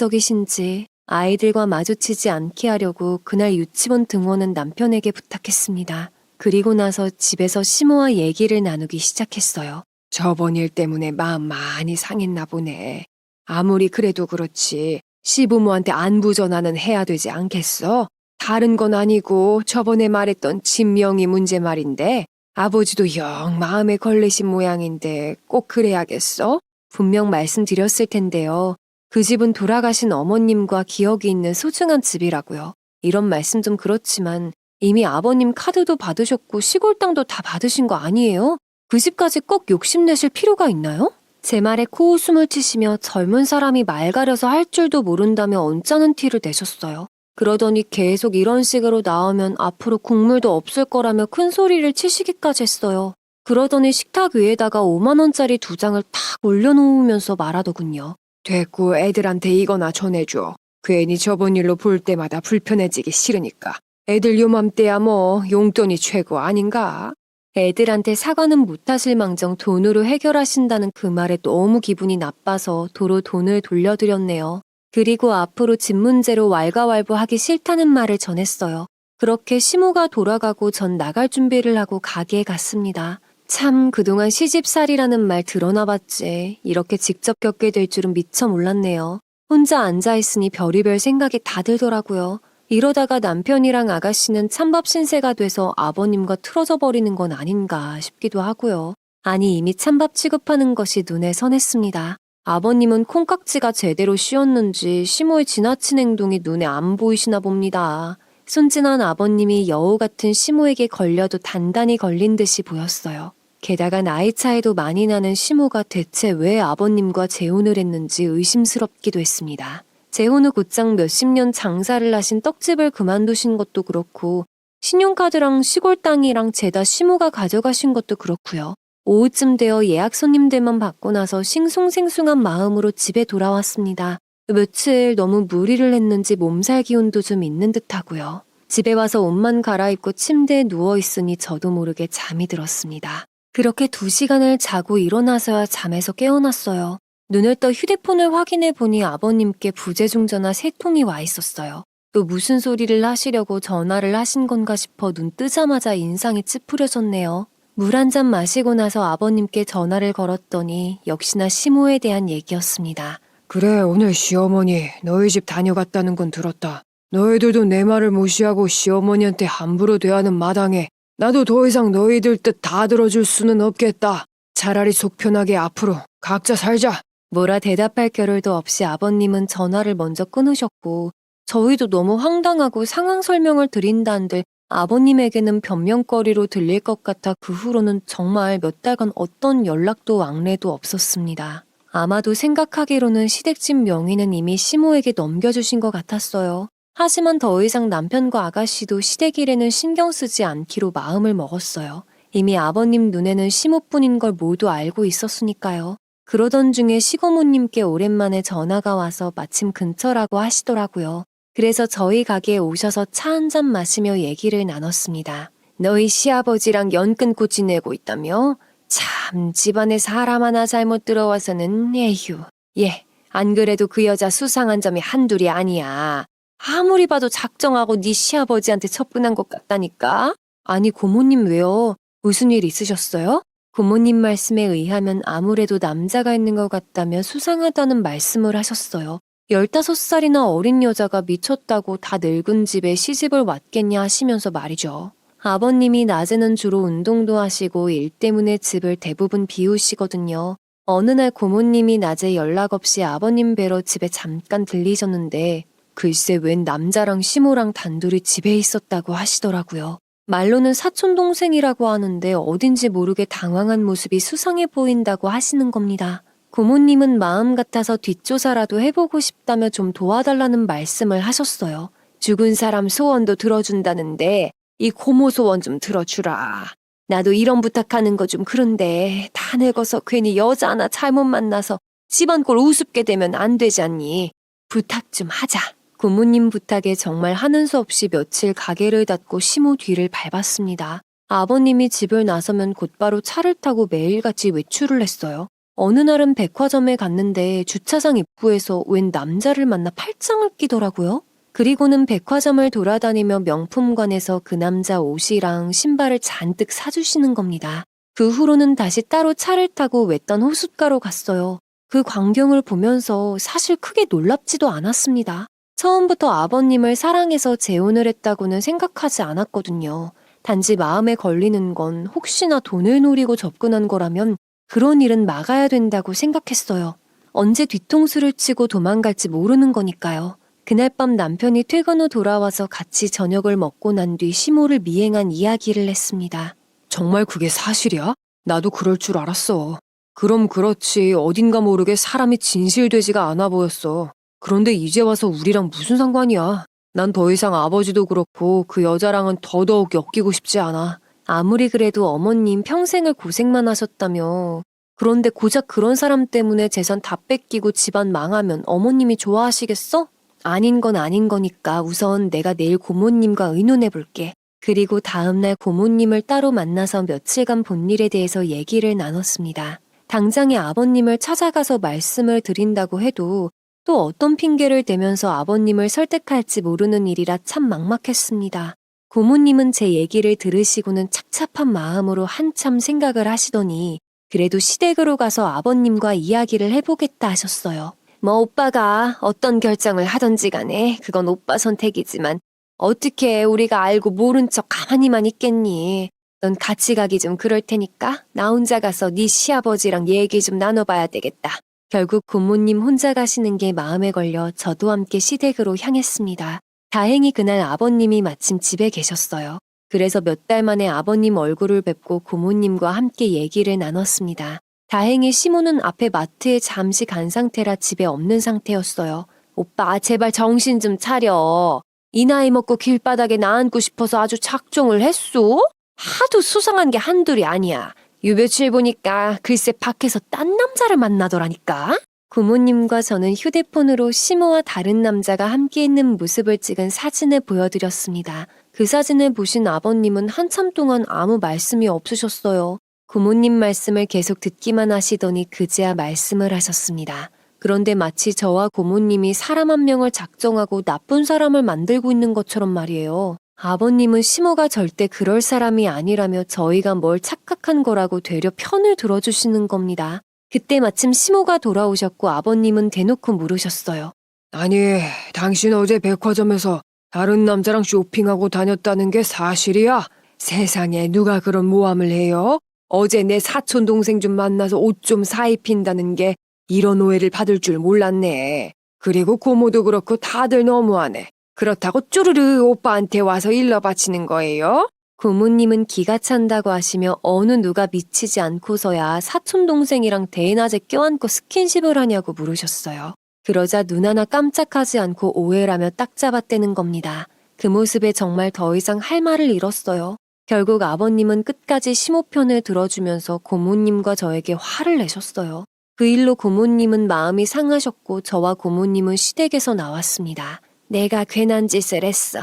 일방적이신지 아이들과 마주치지 않게 하려고 그날 유치원 등원은 남편에게 부탁했습니다. 그리고 나서 집에서 시모와 얘기를 나누기 시작했어요. 저번 일 때문에 마음 많이 상했나 보네. 아무리 그래도 그렇지 시부모한테 안부 전화는 해야 되지 않겠어? 다른 건 아니고 저번에 말했던 진명이 문제 말인데 아버지도 영 마음에 걸리신 모양인데 꼭 그래야겠어? 분명 말씀드렸을 텐데요. 그 집은 돌아가신 어머님과 기억이 있는 소중한 집이라고요. 이런 말씀 좀 그렇지만 이미 아버님 카드도 받으셨고 시골 땅도 다 받으신 거 아니에요? 그 집까지 꼭 욕심내실 필요가 있나요? 제 말에 코웃음을 치시며 젊은 사람이 말 가려서 할 줄도 모른다며 언짢은 티를 내셨어요. 그러더니 계속 이런 식으로 나오면 앞으로 국물도 없을 거라며 큰 소리를 치시기까지 했어요. 그러더니 식탁 위에다가 5만 원짜리 2장을 탁 올려놓으면서 말하더군요. 됐고 애들한테 이거나 전해줘. 괜히 저번 일로 볼 때마다 불편해지기 싫으니까. 애들 요맘때야 뭐 용돈이 최고 아닌가? 애들한테 사과는 못하실 망정 돈으로 해결하신다는 그 말에 너무 기분이 나빠서 도로 돈을 돌려드렸네요. 그리고 앞으로 집 문제로 왈가왈부하기 싫다는 말을 전했어요. 그렇게 시모가 돌아가고 전 나갈 준비를 하고 가게에 갔습니다. 참 그동안 시집살이라는 말 들어나봤지 이렇게 직접 겪게 될 줄은 미처 몰랐네요. 혼자 앉아있으니 별의별 생각이 다 들더라고요. 이러다가 남편이랑 아가씨는 찬밥 신세가 돼서 아버님과 틀어져 버리는 건 아닌가 싶기도 하고요. 아니 이미 찬밥 취급하는 것이 눈에 선했습니다. 아버님은 콩깍지가 제대로 씌었는지 시모의 지나친 행동이 눈에 안 보이시나 봅니다. 순진한 아버님이 여우 같은 시모에게 걸려도 단단히 걸린 듯이 보였어요. 게다가 나이 차이도 많이 나는 시모가 대체 왜 아버님과 재혼을 했는지 의심스럽기도 했습니다. 재혼 후 곧장 몇십 년 장사를 하신 떡집을 그만두신 것도 그렇고 신용카드랑 시골 땅이랑 죄다 시모가 가져가신 것도 그렇고요. 오후쯤 되어 예약 손님들만 받고 나서 싱숭생숭한 마음으로 집에 돌아왔습니다. 며칠 너무 무리를 했는지 몸살 기운도 좀 있는 듯하고요. 집에 와서 옷만 갈아입고 침대에 누워있으니 저도 모르게 잠이 들었습니다. 그렇게 2시간을 자고 일어나서야 잠에서 깨어났어요. 눈을 떠 휴대폰을 확인해 보니 아버님께 부재중 전화 3통이 와 있었어요. 또 무슨 소리를 하시려고 전화를 하신 건가 싶어 눈 뜨자마자 인상이 찌푸려졌네요. 물 한 잔 마시고 나서 아버님께 전화를 걸었더니 역시나 시모에 대한 얘기였습니다. 그래 오늘 시어머니 너희 집 다녀갔다는 건 들었다. 너희들도 내 말을 무시하고 시어머니한테 함부로 대하는 마당에 나도 더 이상 너희들 뜻 다 들어줄 수는 없겠다. 차라리 속 편하게 앞으로 각자 살자. 뭐라 대답할 겨를도 없이 아버님은 전화를 먼저 끊으셨고 저희도 너무 황당하고 상황 설명을 드린다는데 아버님에게는 변명거리로 들릴 것 같아 그 후로는 정말 몇 달간 어떤 연락도 왕래도 없었습니다. 아마도 생각하기로는 시댁집 명의는 이미 시모에게 넘겨주신 것 같았어요. 하지만 더 이상 남편과 아가씨도 시댁 일에는 신경 쓰지 않기로 마음을 먹었어요. 이미 아버님 눈에는 시모뿐인 걸 모두 알고 있었으니까요. 그러던 중에 시고모님께 오랜만에 전화가 와서 마침 근처라고 하시더라고요. 그래서 저희 가게에 오셔서 차 한잔 마시며 얘기를 나눴습니다. 너희 시아버지랑 연 끊고 지내고 있다며? 참 집안에 사람 하나 잘못 들어와서는 에휴. 예, 안 그래도 그 여자 수상한 점이 한둘이 아니야. 아무리 봐도 작정하고 네 시아버지한테 첩분한 것 같다니까? 아니 고모님 왜요? 무슨 일 있으셨어요? 고모님 말씀에 의하면 아무래도 남자가 있는 것 같다며 수상하다는 말씀을 하셨어요. 15살이나 어린 여자가 미쳤다고 다 늙은 집에 시집을 왔겠냐 하시면서 말이죠. 아버님이 낮에는 주로 운동도 하시고 일 때문에 집을 대부분 비우시거든요. 어느 날 고모님이 낮에 연락 없이 아버님 뵈러 집에 잠깐 들리셨는데 글쎄 웬 남자랑 시모랑 단둘이 집에 있었다고 하시더라고요. 말로는 사촌 동생이라고 하는데 어딘지 모르게 당황한 모습이 수상해 보인다고 하시는 겁니다. 고모님은 마음 같아서 뒷조사라도 해보고 싶다며 좀 도와달라는 말씀을 하셨어요. 죽은 사람 소원도 들어준다는데 이 고모 소원 좀 들어주라. 나도 이런 부탁하는 거 좀 그런데 다 늙어서 괜히 여자 하나 잘못 만나서 집안 꼴 우습게 되면 안 되지 않니? 부탁 좀 하자. 고모님 부탁에 정말 하는 수 없이 며칠 가게를 닫고 시모 뒤를 밟았습니다. 아버님이 집을 나서면 곧바로 차를 타고 매일같이 외출을 했어요. 어느 날은 백화점에 갔는데 주차장 입구에서 웬 남자를 만나 팔짱을 끼더라고요. 그리고는 백화점을 돌아다니며 명품관에서 그 남자 옷이랑 신발을 잔뜩 사주시는 겁니다. 그 후로는 다시 따로 차를 타고 외딴 호숫가로 갔어요. 그 광경을 보면서 사실 크게 놀랍지도 않았습니다. 처음부터 아버님을 사랑해서 재혼을 했다고는 생각하지 않았거든요. 단지 마음에 걸리는 건 혹시나 돈을 노리고 접근한 거라면 그런 일은 막아야 된다고 생각했어요. 언제 뒤통수를 치고 도망갈지 모르는 거니까요. 그날 밤 남편이 퇴근 후 돌아와서 같이 저녁을 먹고 난 뒤 시모를 미행한 이야기를 했습니다. 정말 그게 사실이야? 나도 그럴 줄 알았어. 그럼 그렇지 어딘가 모르게 사람이 진실되지가 않아 보였어. 그런데 이제 와서 우리랑 무슨 상관이야? 난 더 이상 아버지도 그렇고 그 여자랑은 더더욱 엮이고 싶지 않아. 아무리 그래도 어머님 평생을 고생만 하셨다며. 그런데 고작 그런 사람 때문에 재산 다 뺏기고 집안 망하면 어머님이 좋아하시겠어? 아닌 건 아닌 거니까 우선 내가 내일 고모님과 의논해 볼게. 그리고 다음날 고모님을 따로 만나서 며칠간 본 일에 대해서 얘기를 나눴습니다. 당장에 아버님을 찾아가서 말씀을 드린다고 해도 또 어떤 핑계를 대면서 아버님을 설득할지 모르는 일이라 참 막막했습니다. 고모님은 제 얘기를 들으시고는 착잡한 마음으로 한참 생각을 하시더니 그래도 시댁으로 가서 아버님과 이야기를 해보겠다 하셨어요. 뭐 오빠가 어떤 결정을 하던지 간에 그건 오빠 선택이지만 어떻게 우리가 알고 모른 척 가만히만 있겠니? 넌 같이 가기 좀 그럴 테니까 나 혼자 가서 네 시아버지랑 얘기 좀 나눠봐야 되겠다. 결국 고모님 혼자 가시는 게 마음에 걸려 저도 함께 시댁으로 향했습니다. 다행히 그날 아버님이 마침 집에 계셨어요. 그래서 몇 달 만에 아버님 얼굴을 뵙고 고모님과 함께 얘기를 나눴습니다. 다행히 시모는 앞에 마트에 잠시 간 상태라 집에 없는 상태였어요. 오빠 제발 정신 좀 차려. 이 나이 먹고 길바닥에 나앉고 싶어서 아주 작정을 했소? 하도 수상한 게 한둘이 아니야. 요 며칠 보니까 글쎄 밖에서 딴 남자를 만나더라니까. 고모님과 저는 휴대폰으로 시모와 다른 남자가 함께 있는 모습을 찍은 사진을 보여드렸습니다. 그 사진을 보신 아버님은 한참 동안 아무 말씀이 없으셨어요. 고모님 말씀을 계속 듣기만 하시더니 그제야 말씀을 하셨습니다. 그런데 마치 저와 고모님이 사람 한 명을 작정하고 나쁜 사람을 만들고 있는 것처럼 말이에요. 아버님은 시모가 절대 그럴 사람이 아니라며 저희가 뭘 착각한 거라고 되려 편을 들어주시는 겁니다. 그때 마침 시모가 돌아오셨고 아버님은 대놓고 물으셨어요. 아니, 당신 어제 백화점에서 다른 남자랑 쇼핑하고 다녔다는 게 사실이야? 세상에 누가 그런 모함을 해요? 어제 내 사촌 동생 좀 만나서 옷 좀 사입힌다는 게 이런 오해를 받을 줄 몰랐네. 그리고 고모도 그렇고 다들 너무하네. 그렇다고 쪼르르 오빠한테 와서 일러 바치는 거예요? 고모님은 기가 찬다고 하시며 어느 누가 미치지 않고서야 사촌동생이랑 대낮에 껴안고 스킨십을 하냐고 물으셨어요. 그러자 눈 하나 깜짝하지 않고 오해라며 딱 잡아떼는 겁니다. 그 모습에 정말 더 이상 할 말을 잃었어요. 결국 아버님은 끝까지 시모 편을 들어주면서 고모님과 저에게 화를 내셨어요. 그 일로 고모님은 마음이 상하셨고 저와 고모님은 시댁에서 나왔습니다. 내가 괜한 짓을 했어.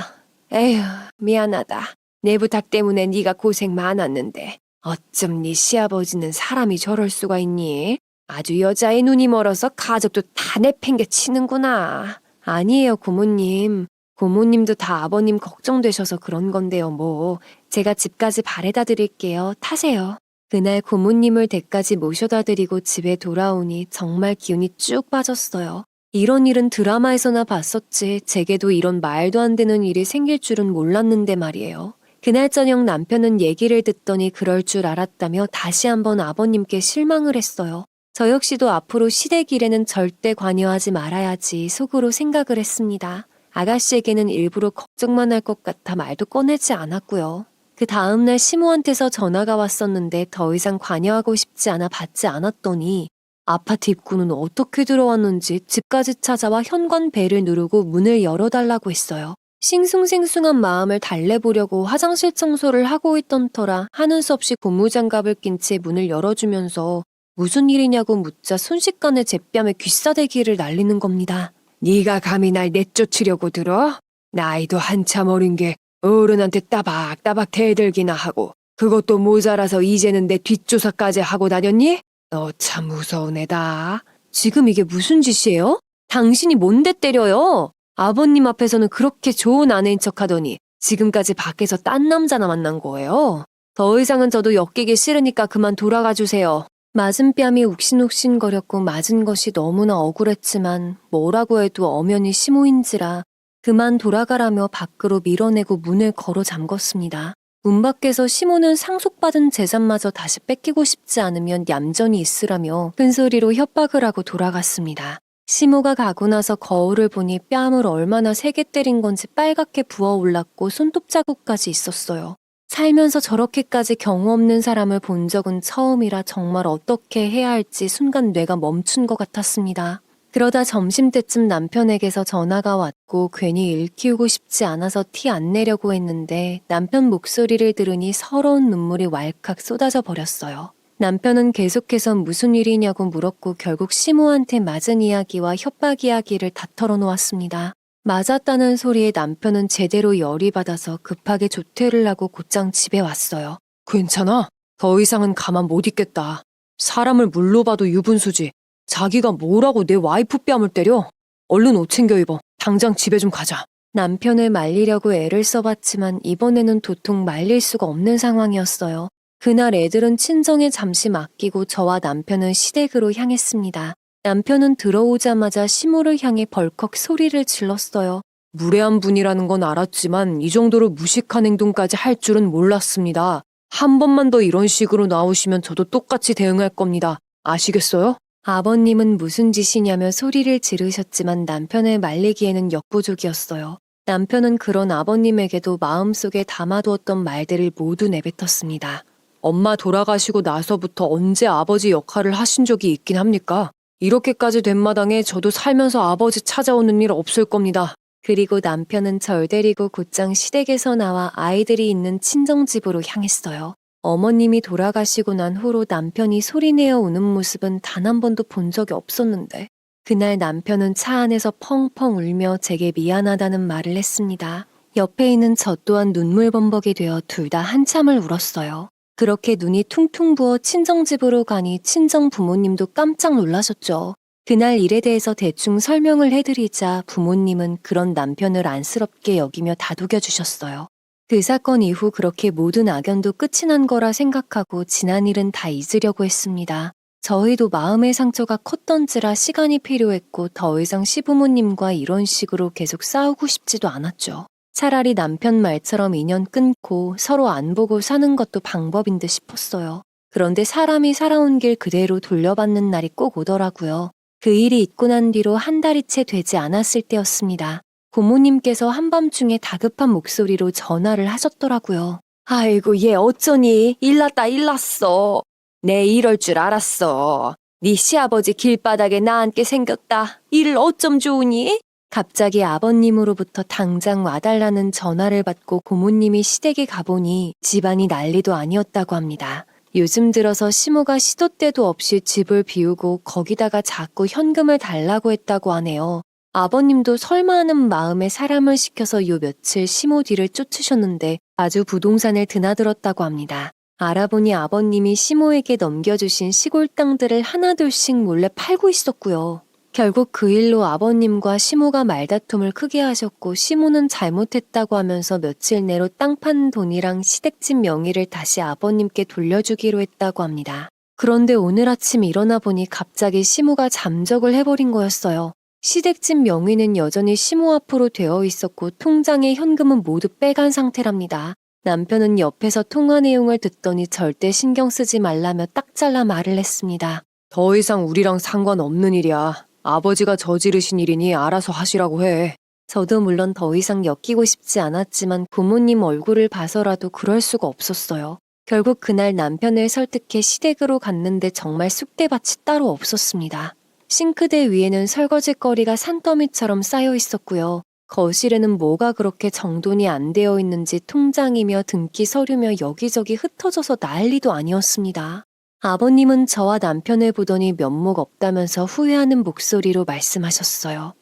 에휴, 미안하다. 내 부탁 때문에 네가 고생 많았는데 어쩜 네 시아버지는 사람이 저럴 수가 있니? 아주 여자의 눈이 멀어서 가족도 다 내팽개치는구나. 아니에요, 고모님. 고모님도 다 아버님 걱정되셔서 그런 건데요, 뭐. 제가 집까지 바래다 드릴게요. 타세요. 그날 고모님을 댁까지 모셔다 드리고 집에 돌아오니 정말 기운이 쭉 빠졌어요. 이런 일은 드라마에서나 봤었지 제게도 이런 말도 안 되는 일이 생길 줄은 몰랐는데 말이에요. 그날 저녁 남편은 얘기를 듣더니 그럴 줄 알았다며 다시 한번 아버님께 실망을 했어요. 저 역시도 앞으로 시댁 일에는 절대 관여하지 말아야지 속으로 생각을 했습니다. 아가씨에게는 일부러 걱정만 할 것 같아 말도 꺼내지 않았고요. 그 다음날 시모한테서 전화가 왔었는데 더 이상 관여하고 싶지 않아 받지 않았더니 아파트 입구는 어떻게 들어왔는지 집까지 찾아와 현관 벨을 누르고 문을 열어달라고 했어요. 싱숭생숭한 마음을 달래보려고 화장실 청소를 하고 있던 터라 하는 수 없이 고무장갑을 낀 채 문을 열어주면서 무슨 일이냐고 묻자 순식간에 제 뺨에 귀싸대기를 날리는 겁니다. 네가 감히 날 내쫓으려고 들어? 나이도 한참 어린 게 어른한테 따박따박 대들기나 하고 그것도 모자라서 이제는 내 뒷조사까지 하고 다녔니? 너 참 무서운 애다. 지금 이게 무슨 짓이에요? 당신이 뭔데 때려요? 아버님 앞에서는 그렇게 좋은 아내인 척하더니 지금까지 밖에서 딴 남자나 만난 거예요? 더 이상은 저도 엮이기 싫으니까 그만 돌아가 주세요. 맞은 뺨이 욱신욱신거렸고 맞은 것이 너무나 억울했지만 뭐라고 해도 엄연히 시모인지라 그만 돌아가라며 밖으로 밀어내고 문을 걸어 잠궜습니다. 문 밖에서 시모는 상속받은 재산마저 다시 뺏기고 싶지 않으면 얌전히 있으라며 큰소리로 협박을 하고 돌아갔습니다. 시모가 가고 나서 거울을 보니 뺨을 얼마나 세게 때린 건지 빨갛게 부어올랐고 손톱 자국까지 있었어요. 살면서 저렇게까지 경우 없는 사람을 본 적은 처음이라 정말 어떻게 해야 할지 순간 뇌가 멈춘 것 같았습니다. 그러다 점심때쯤 남편에게서 전화가 왔고 괜히 일 키우고 싶지 않아서 티 안 내려고 했는데 남편 목소리를 들으니 서러운 눈물이 왈칵 쏟아져 버렸어요. 남편은 계속해서 무슨 일이냐고 물었고 결국 시모한테 맞은 이야기와 협박 이야기를 다 털어놓았습니다. 맞았다는 소리에 남편은 제대로 열이 받아서 급하게 조퇴를 하고 곧장 집에 왔어요. 괜찮아? 더 이상은 가만 못 있겠다. 사람을 물로 봐도 유분수지. 자기가 뭐라고 내 와이프 뺨을 때려? 얼른 옷 챙겨 입어. 당장 집에 좀 가자. 남편을 말리려고 애를 써봤지만 이번에는 도통 말릴 수가 없는 상황이었어요. 그날 애들은 친정에 잠시 맡기고 저와 남편은 시댁으로 향했습니다. 남편은 들어오자마자 시모를 향해 벌컥 소리를 질렀어요. 무례한 분이라는 건 알았지만 이 정도로 무식한 행동까지 할 줄은 몰랐습니다. 한 번만 더 이런 식으로 나오시면 저도 똑같이 대응할 겁니다. 아시겠어요? 아버님은 무슨 짓이냐며 소리를 지르셨지만 남편을 말리기에는 역부족이었어요. 남편은 그런 아버님에게도 마음속에 담아두었던 말들을 모두 내뱉었습니다. 엄마 돌아가시고 나서부터 언제 아버지 역할을 하신 적이 있긴 합니까? 이렇게까지 된 마당에 저도 살면서 아버지 찾아오는 일 없을 겁니다. 그리고 남편은 절 데리고 곧장 시댁에서 나와 아이들이 있는 친정집으로 향했어요. 어머님이 돌아가시고 난 후로 남편이 소리내어 우는 모습은 단 한 번도 본 적이 없었는데 그날 남편은 차 안에서 펑펑 울며 제게 미안하다는 말을 했습니다. 옆에 있는 저 또한 눈물범벅이 되어 둘 다 한참을 울었어요. 그렇게 눈이 퉁퉁 부어 친정집으로 가니 친정 부모님도 깜짝 놀라셨죠. 그날 일에 대해서 대충 설명을 해드리자 부모님은 그런 남편을 안쓰럽게 여기며 다독여 주셨어요. 그 사건 이후 그렇게 모든 악연도 끝이 난 거라 생각하고 지난 일은 다 잊으려고 했습니다. 저희도 마음의 상처가 컸던지라 시간이 필요했고 더 이상 시부모님과 이런 식으로 계속 싸우고 싶지도 않았죠. 차라리 남편 말처럼 인연 끊고 서로 안 보고 사는 것도 방법인 듯 싶었어요. 그런데 사람이 살아온 길 그대로 돌려받는 날이 꼭 오더라고요. 그 일이 있고 난 뒤로 한 달이 채 되지 않았을 때였습니다. 고모님께서 한밤중에 다급한 목소리로 전화를 하셨더라고요. 아이고, 얘 어쩌니? 일났다, 일났어. 내 이럴 줄 알았어. 네 시아버지 길바닥에 나앉게 생겼다. 이를 어쩜 좋으니? 갑자기 아버님으로부터 당장 와달라는 전화를 받고 고모님이 시댁에 가보니 집안이 난리도 아니었다고 합니다. 요즘 들어서 시모가 시도 때도 없이 집을 비우고 거기다가 자꾸 현금을 달라고 했다고 하네요. 아버님도 설마 하는 마음에 사람을 시켜서 요 며칠 시모 뒤를 쫓으셨는데 아주 부동산을 드나들었다고 합니다. 알아보니 아버님이 시모에게 넘겨주신 시골 땅들을 하나둘씩 몰래 팔고 있었고요. 결국 그 일로 아버님과 시모가 말다툼을 크게 하셨고 시모는 잘못했다고 하면서 며칠 내로 땅 판 돈이랑 시댁집 명의를 다시 아버님께 돌려주기로 했다고 합니다. 그런데 오늘 아침 일어나 보니 갑자기 시모가 잠적을 해버린 거였어요. 시댁집 명의는 여전히 시모 앞으로 되어 있었고 통장에 현금은 모두 빼간 상태랍니다. 남편은 옆에서 통화 내용을 듣더니 절대 신경 쓰지 말라며 딱 잘라 말을 했습니다. 더 이상 우리랑 상관없는 일이야. 아버지가 저지르신 일이니 알아서 하시라고 해. 저도 물론 더 이상 엮이고 싶지 않았지만 부모님 얼굴을 봐서라도 그럴 수가 없었어요. 결국 그날 남편을 설득해 시댁으로 갔는데 정말 쑥대밭이 따로 없었습니다. 싱크대 위에는 설거지거리가 산더미처럼 쌓여 있었고요. 거실에는 뭐가 그렇게 정돈이 안 되어 있는지 통장이며 등기 서류며 여기저기 흩어져서 난리도 아니었습니다. 아버님은 저와 남편을 보더니 면목 없다면서 후회하는 목소리로 말씀하셨어요.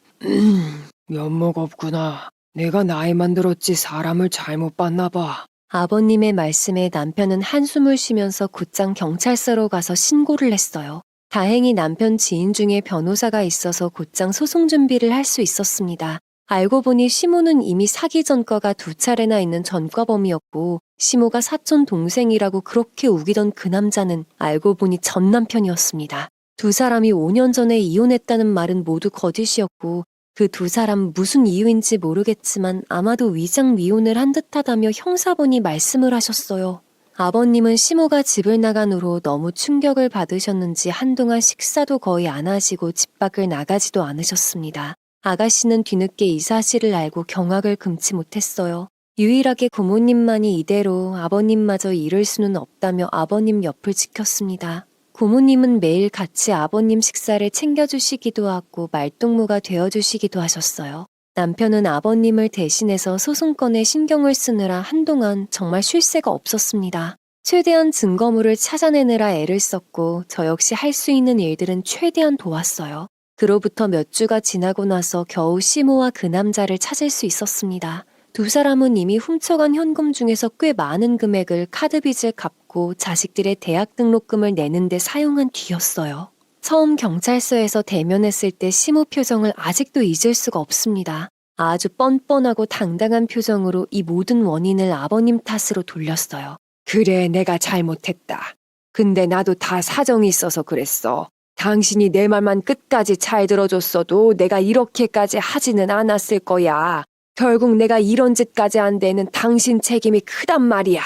면목 없구나. 내가 나이만 들었지 사람을 잘못 봤나 봐. 아버님의 말씀에 남편은 한숨을 쉬면서 곧장 경찰서로 가서 신고를 했어요. 다행히 남편 지인 중에 변호사가 있어서 곧장 소송 준비를 할 수 있었습니다. 알고 보니 시모는 이미 사기 전과가 2차례나 있는 전과범이었고 시모가 사촌 동생이라고 그렇게 우기던 그 남자는 알고 보니 전 남편이었습니다. 두 사람이 5년 전에 이혼했다는 말은 모두 거짓이었고 그 두 사람 무슨 이유인지 모르겠지만 아마도 위장 미혼을 한 듯하다며 형사분이 말씀을 하셨어요. 아버님은 시모가 집을 나간 후로 너무 충격을 받으셨는지 한동안 식사도 거의 안 하시고 집 밖을 나가지도 않으셨습니다. 아가씨는 뒤늦게 이 사실을 알고 경악을 금치 못했어요. 유일하게 고모님만이 이대로 아버님마저 잃을 수는 없다며 아버님 옆을 지켰습니다. 고모님은 매일 같이 아버님 식사를 챙겨주시기도 하고 말동무가 되어주시기도 하셨어요. 남편은 아버님을 대신해서 소송건에 신경을 쓰느라 한동안 정말 쉴 새가 없었습니다. 최대한 증거물을 찾아내느라 애를 썼고 저 역시 할 수 있는 일들은 최대한 도왔어요. 그로부터 몇 주가 지나고 나서 겨우 시모와 그 남자를 찾을 수 있었습니다. 두 사람은 이미 훔쳐간 현금 중에서 꽤 많은 금액을 카드빚을 갚고 자식들의 대학 등록금을 내는데 사용한 뒤였어요. 처음 경찰서에서 대면했을 때 시모 표정을 아직도 잊을 수가 없습니다. 아주 뻔뻔하고 당당한 표정으로 이 모든 원인을 아버님 탓으로 돌렸어요. 그래, 내가 잘못했다. 근데 나도 다 사정이 있어서 그랬어. 당신이 내 말만 끝까지 잘 들어줬어도 내가 이렇게까지 하지는 않았을 거야. 결국 내가 이런 짓까지 한 데는 당신 책임이 크단 말이야.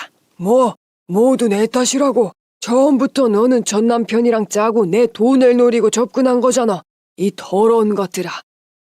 모두 내 탓이라고. 처음부터 너는 전 남편이랑 짜고 내 돈을 노리고 접근한 거잖아. 이 더러운 것들아.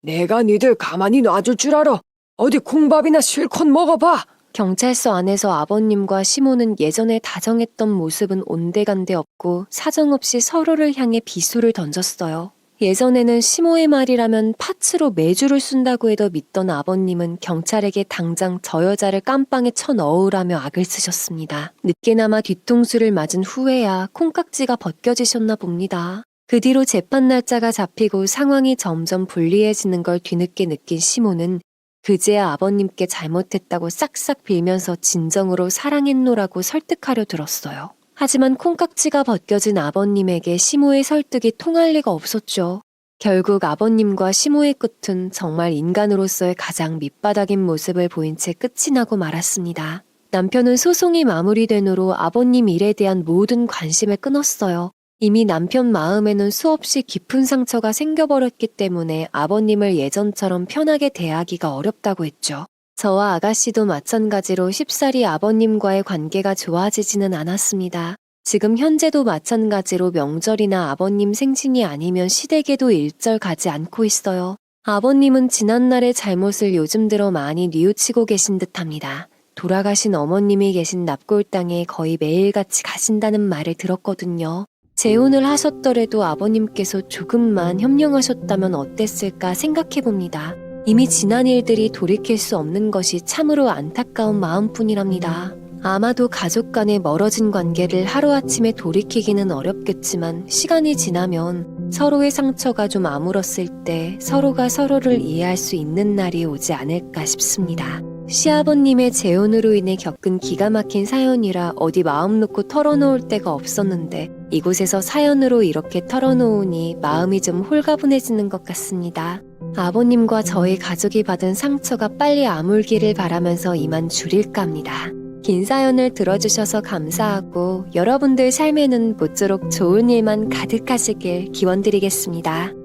내가 니들 가만히 놔줄 줄 알아. 어디 콩밥이나 실컷 먹어봐. 경찰서 안에서 아버님과 시모는 예전에 다정했던 모습은 온데간데 없고 사정없이 서로를 향해 비수를 던졌어요. 예전에는 시모의 말이라면 파츠로 매주를 쓴다고 해도 믿던 아버님은 경찰에게 당장 저 여자를 깜빵에 쳐넣으라며 악을 쓰셨습니다. 늦게나마 뒤통수를 맞은 후에야 콩깍지가 벗겨지셨나 봅니다. 그 뒤로 재판 날짜가 잡히고 상황이 점점 불리해지는 걸 뒤늦게 느낀 시모는 그제야 아버님께 잘못했다고 싹싹 빌면서 진정으로 사랑했노라고 설득하려 들었어요. 하지만 콩깍지가 벗겨진 아버님에게 시모의 설득이 통할 리가 없었죠. 결국 아버님과 시모의 끝은 정말 인간으로서의 가장 밑바닥인 모습을 보인 채 끝이 나고 말았습니다. 남편은 소송이 마무리된 후로 아버님 일에 대한 모든 관심을 끊었어요. 이미 남편 마음에는 수없이 깊은 상처가 생겨버렸기 때문에 아버님을 예전처럼 편하게 대하기가 어렵다고 했죠. 저와 아가씨도 마찬가지로 쉽사리 아버님과의 관계가 좋아지지는 않았습니다. 지금 현재도 마찬가지로 명절이나 아버님 생신이 아니면 시댁에도 일절 가지 않고 있어요. 아버님은 지난날의 잘못을 요즘 들어 많이 뉘우치고 계신 듯합니다. 돌아가신 어머님이 계신 납골 땅에 거의 매일같이 가신다는 말을 들었거든요. 재혼을 하셨더라도 아버님께서 조금만 협력하셨다면 어땠을까 생각해봅니다. 이미 지난 일들이 돌이킬 수 없는 것이 참으로 안타까운 마음뿐이랍니다. 아마도 가족 간의 멀어진 관계를 하루아침에 돌이키기는 어렵겠지만 시간이 지나면 서로의 상처가 좀 아물었을 때 서로가 서로를 이해할 수 있는 날이 오지 않을까 싶습니다. 시아버님의 재혼으로 인해 겪은 기가 막힌 사연이라 어디 마음 놓고 털어놓을 데가 없었는데 이곳에서 사연으로 이렇게 털어놓으니 마음이 좀 홀가분해지는 것 같습니다. 아버님과 저희 가족이 받은 상처가 빨리 아물기를 바라면서 이만 줄일까 합니다. 긴 사연을 들어주셔서 감사하고 여러분들 삶에는 모쪼록 좋은 일만 가득하시길 기원드리겠습니다.